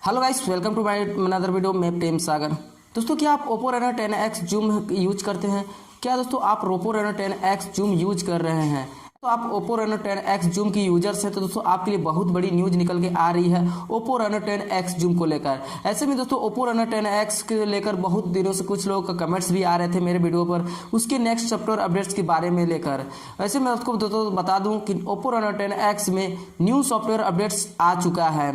Hello guys, welcome to my another video. मैं प्रेम सागर। दोस्तों, क्या आप Oppo Reno 10X zoom use करते हैं? क्या दोस्तों आप Oppo Reno 10X zoom use कर रहे हैं? तो आप Oppo Reno 10X जूम की यूजर्स हैं तो दोस्तों आपके लिए बहुत बड़ी न्यूज निकल के आ रही है Oppo Reno 10X जूम को लेकर। ऐसे में दोस्तों Oppo Reno 10X के लेकर बहुत दिनों से कुछ लोगों का कमेंट्स भी आ रहे थे मेरे वीडियो पर, उसके नेक्स्ट सॉफ्टवेयर अपडेट्स के बारे में लेकर। ऐसे में आपको दोस्तों बता दूं कि Oppo Reno 10X में न्यू सॉफ्टवेयर अपडेट्स आ चुका है।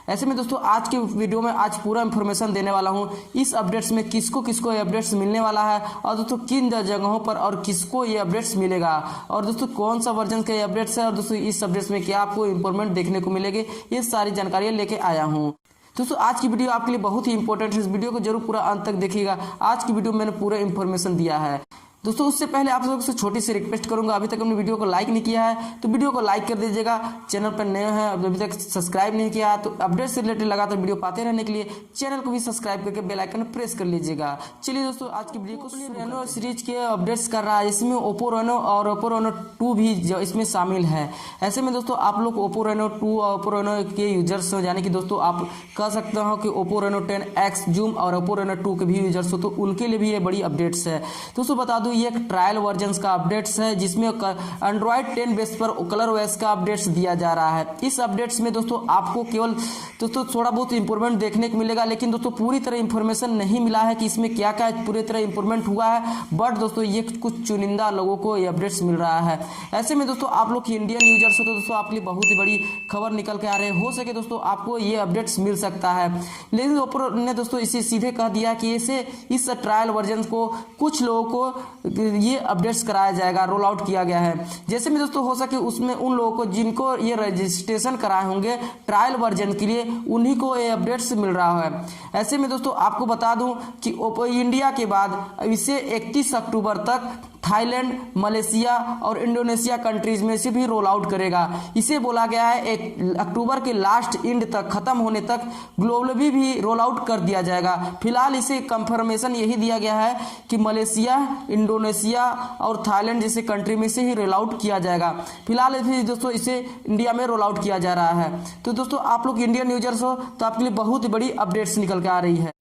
ऐसे में दोस्तों आज के वीडियो में आज पूरा इन्फॉर्मेशन देने वाला हूं इस अपडेट्स में किसको किसको ये अपडेट्स मिलने वाला है और दोस्तों किन जगहों पर और किसको ये अपडेट्स मिलेगा और दोस्तों कौन सा वर्जन का ये अपडेट्स है और दोस्तों इस अपडेट्स में क्या आपको इंप्रूवमेंट देखने को मिलेगी, ये सारी जानकारियां लेके आया हूं। दोस्तों आज की वीडियो आपके लिए बहुत ही इंपॉर्टेंट है, इस वीडियो को जरूर पूरा अंत तक देखिएगा। आज की वीडियो में मैंने पूरा इन्फॉर्मेशन दिया है। दोस्तों उससे पहले आप लोगों से छोटी सी रिक्वेस्ट करूंगा, अभी तक हमने वीडियो को लाइक नहीं किया है तो वीडियो को लाइक कर दीजिएगा। चैनल पर नए हैं अभी तक सब्सक्राइब नहीं किया है तो अपडेट से रिलेटेड लगातार वीडियो पाते रहने के लिए चैनल को भी सब्सक्राइब करके बेल आइकन प्रेस कर लीजिएगा। चलिए दोस्तों आज की वीडियो को रेनो सीरीज के अपडेट्स कर रहा है, इसमें Oppo Reno और Oppo Reno 2 भी इसमें शामिल है। ऐसे में दोस्तों आप लोग Oppo Reno 2 और Oppo Reno के यूजर्स हो, यानी कि दोस्तों आप कह सकते हो कि Oppo Reno 10X जूम और Oppo Reno 2 के भी यूजर्स हो तो उनके लिए भी ये बड़ी अपडेट्स है। दोस्तों बता दूं ये एक ट्रायल वर्जन्स का अपडेट्स है जिसमें एंड्रॉयड 10 बेस पर ColorOS का अपडेट्स दिया जा रहा है। इस अपडेट्स में दोस्तों आपको केवल दोस्तों थोड़ा बहुत इंप्रूवमेंट देखने को मिलेगा, लेकिन दोस्तों पूरी तरह इंफॉर्मेशन नहीं मिला है कि इसमें क्या क्या पूरी तरह इंप्रूवमेंट हुआ है, बट दोस्तों ये कुछ चुनिंदा लोगों को ये अपडेट्स मिल रहा है। ऐसे में दोस्तों आप लोग इंडियन यूजर्स हो तो दोस्तों आपके लिए बहुत ही बड़ी खबर निकल के आ रहे हैं। हो सके दोस्तों आपको ये अपडेट्स मिल सकता है, लेकिन Oppo ने दोस्तों इसे सीधे कह दिया कि इस ट्रायल वर्जन को कुछ लोगों को ये अपडेट्स कराया जाएगा, रोल आउट किया गया है। जैसे में दोस्तों हो सके उसमें उन लोगों को जिनको ये रजिस्ट्रेशन कराए होंगे ट्रायल वर्जन के लिए उन्हीं को ये अपडेट्स मिल रहा है। ऐसे में दोस्तों आपको बता दूं कि Oppo इंडिया के बाद इसे 31 अक्टूबर तक थाईलैंड, मलेशिया और इंडोनेशिया कंट्रीज में से भी रोल आउट करेगा। इसे बोला गया है 1 अक्टूबर के लास्ट एंड तक खत्म होने तक ग्लोबली भी रोल आउट कर दिया जाएगा। फिलहाल इसे कंफर्मेशन यही दिया गया है कि मलेशिया, इंडोनेशिया और थाईलैंड जैसे कंट्री में से ही रोल आउट किया जाएगा। फिलहाल दोस्तों इसे इंडिया में रोल आउट किया जा रहा है। तो दोस्तों आप लोग इंडियन यूजर्स हो तो आपके लिए बहुत ही बड़ी अपडेट्स निकल के आ रही है।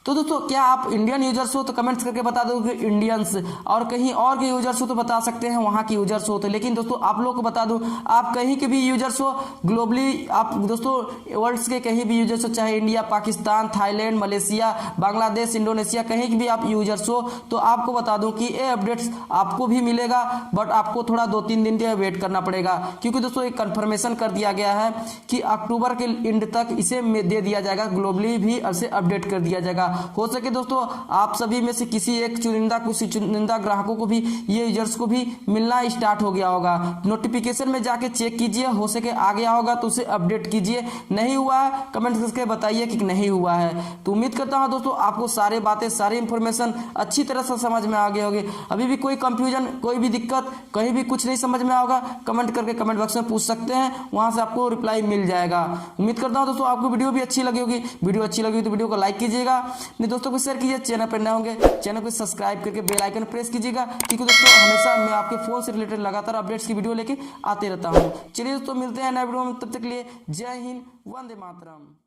तो दोस्तों क्या आप इंडियन यूजर्स हो तो कमेंट्स करके बता दो कि इंडियंस, और कहीं और के यूजर्स हो तो बता सकते हैं वहां के यूजर्स हो तो। लेकिन दोस्तों आप लोग को बता दूं आप कहीं के भी यूजर्स हो ग्लोबली, आप दोस्तों वर्ल्ड के कहीं भी यूजर्स हो, चाहे India, Pakistan, Thailand, Malaysia, Bangladesh, Indonesia, कहीं के भी आप यूजर्स हो तो आपको बता दूं कि ये अपडेट्स आपको भी मिलेगा, बट आपको थोड़ा 2-3 दिन के वेट करना पड़ेगा, क्योंकि दोस्तों एक कन्फर्मेशन कर दिया गया है कि अक्टूबर के एंड तक इसे दे दिया जाएगा, ग्लोबली भी इसे अपडेट कर दिया जाएगा। हो सके दोस्तों आप सभी में से किसी एक चुनिंदा ग्राहकों को भी ये यूजर्स को भी मिलना स्टार्ट हो गया होगा। नोटिफिकेशन में जाके चेक कीजिए, हो सके आ गया होगा तो उसे अपडेट कीजिए। नहीं हुआ है कमेंट करके बताइए कि नहीं हुआ है। तो उम्मीद करता हूं दोस्तों आपको सारी बातें, सारी इंफॉर्मेशन अच्छी तरह से समझ में आ गई होगी। अभी भी कोई कंफ्यूजन, कोई भी दिक्कत, कहीं भी कुछ नहीं समझ में होगा कमेंट करके कमेंट बॉक्स में पूछ सकते हैं, वहां से आपको रिप्लाई मिल जाएगा। उम्मीद करता हूं दोस्तों आपको वीडियो भी अच्छी लगी होगी। वीडियो अच्छी लगी तो वीडियो को लाइक कीजिएगा, अपने दोस्तों को शेयर कीजिए, चैनल पर नए होंगे चैनल को सब्सक्राइब करके बेल आइकन प्रेस कीजिएगा, क्योंकि दोस्तों हमेशा मैं आपके फोन से रिलेटेड लगातार अपडेट्स की वीडियो लेके आते रहता हूं। चलिए दोस्तों मिलते हैं नए वीडियो में, तब तक के लिए जय हिंद, वंदे मातरम।